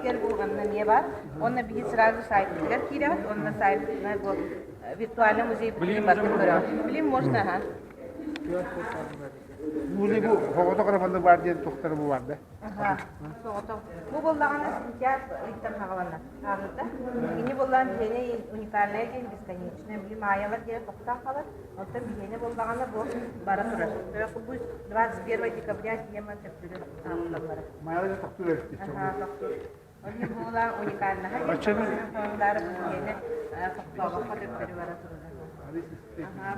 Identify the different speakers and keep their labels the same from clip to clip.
Speaker 1: билигер булганна не бар. Онна биги сразу сайтыгар кирәт, онна сайтына бу виртуальный музей билим бар көрә. Билим можно, ха.
Speaker 2: Музей бу фотографында бар диye тоқтары бу бар да.
Speaker 1: Ага. Бу боллаганы сентябрь иттен хагалана. Агыта. Ини боллан дене уникальный день бесконечный. Билим аялар диye токта калат. Онта бине боллаганы бу бара турар. Бу 21 декабря тема тептере тамамлар.
Speaker 2: Майялар тоқтыр ettik.
Speaker 1: Ага, токтор. Они боллан уникальный. Ачаны фондар бине токтага фотоптери бара турар.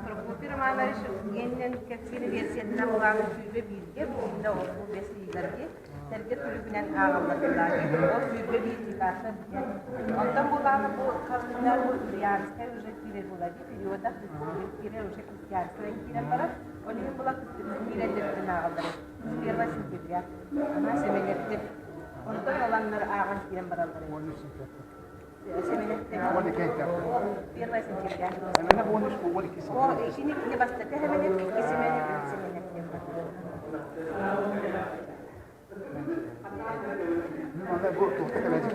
Speaker 1: Пропустирманlar için yeniden kefili versiyonuna olan tüybe bilgi bunda o bu beslilerdi. Terke kulübünden ağırladılar. O tüybe bilgi karşı. Ondan bulanı bu kadınlar bu Hristiyanskaya уже kirer buladı. Perioda kirer уже Hristiyanskaya kirer para. Onun bulak kirerlerden ağırladı. 1 сентября. Ama semenette ondan olanlar ağır kiren paraları. Semenette.
Speaker 2: Onu kentler.
Speaker 1: 1 сентября.
Speaker 2: Ana bonus bu wali kisi.
Speaker 1: O işini ne bastı te hemen kesimene
Speaker 2: Ana bu toxta kalacak.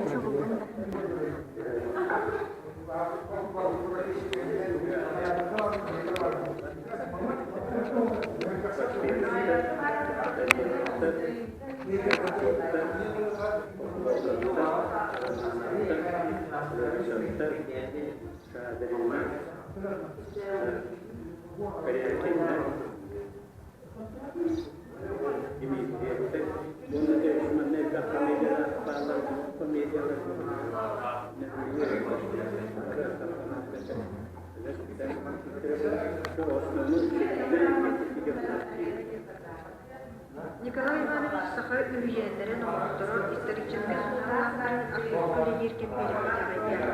Speaker 3: Николай Иванович Сахар üyeleri, noktaları, исторический судьяларын, археология еркек беріп